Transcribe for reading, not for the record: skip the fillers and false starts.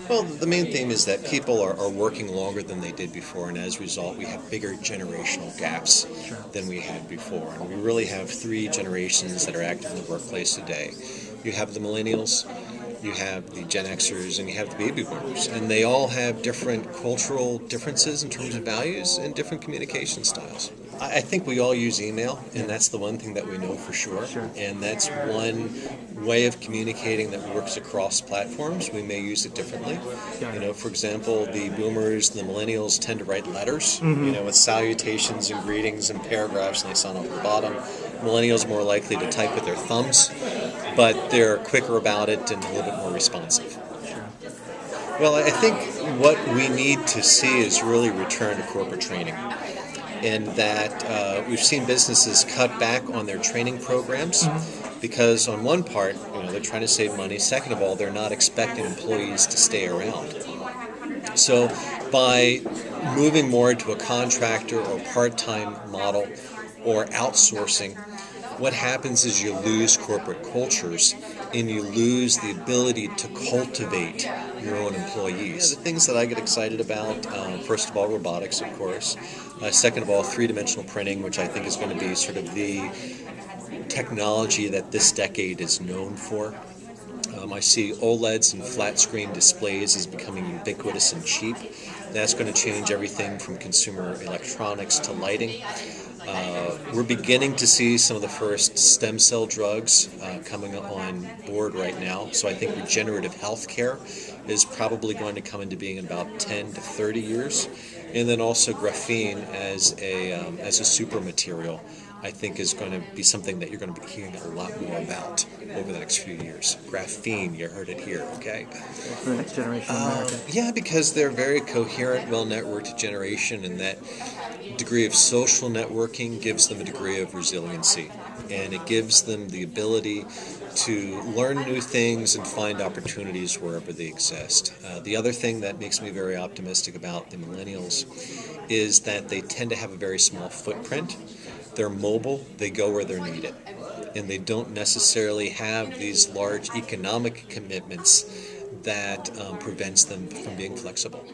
Well, the main theme is that people are working longer than they did before, and as a result, we have bigger generational gaps Sure. than we had before. And we really have three generations that are active in the workplace today. You have the millennials, you have the Gen Xers, and you have the baby boomers. And they all have different cultural differences in terms of values and different communication styles. I think we all use email, and that's the one thing that we know for sure. Sure. And that's one way of communicating that works across platforms. We may use it differently. Got You it. know, for example, the boomers, the millennials tend to write letters, Mm-hmm. with salutations and greetings and paragraphs, and they sign off at the bottom. Millennials are more likely to type with their thumbs, but they're quicker about it and a little bit more responsive. Sure. Well, I think what we need to see is really return to corporate training. In that we've seen businesses cut back on their training programs because, on one part, they're trying to save money. Second of all, they're not expecting employees to stay around. So, by moving more to a contractor or part-time model or outsourcing, what happens is you lose corporate cultures and you lose the ability to cultivate your own employees. The things that I get excited about, first of all, robotics, of course. Second of all, three-dimensional printing, which I think is going to be sort of the technology that this decade is known for. I see OLEDs and flat screen displays as becoming ubiquitous and cheap. That's going to change everything from consumer electronics to lighting. We're beginning to see some of the first stem cell drugs coming on board right now. So I think regenerative health care is probably going to come into being in about 10 to 30 years. And then also graphene as a super material, I think, is going to be something that you're going to be hearing a lot more about over the next few years. Graphene, you heard it here, okay? For the next generation of America. Yeah, because they're very coherent, well-networked generation, and that degree of social networking gives them a degree of resiliency, and it gives them the ability to learn new things and find opportunities wherever they exist. The other thing that makes me very optimistic about the millennials is that they tend to have a very small footprint. They're mobile, they go where they're needed, and they don't necessarily have these large economic commitments that prevents them from being flexible.